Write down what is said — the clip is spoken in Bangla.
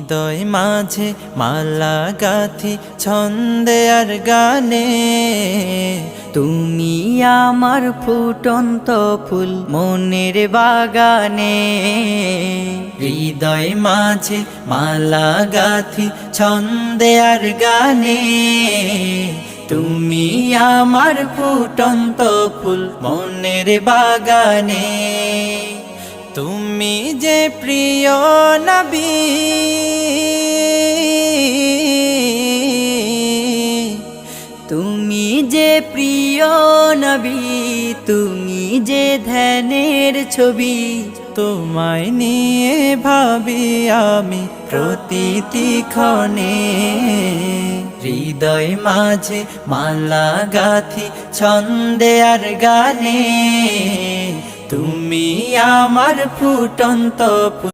হৃদয় মাঝে মালা গাথি ছন্দে আর গানে, তুমি আমার ফুটন্ত ফুল মনের বাগানে। হৃদয় মাঝে মালা গাথি ছন্দে আর গানে, তুমি আমার ফুটন্ত ফুল মনের বাগানে। তুমি যে প্রিয় নবী, তুমি যে প্রিয় নবী, তুমি যে ধ্যানের ছবি। তোমায় নিয়ে ভাবি আমি প্রতিটি ক্ষণে। হৃদয় মাঝে মালা গাথি ছন্দে আর গানে, তুমি আমার ফুটন্ত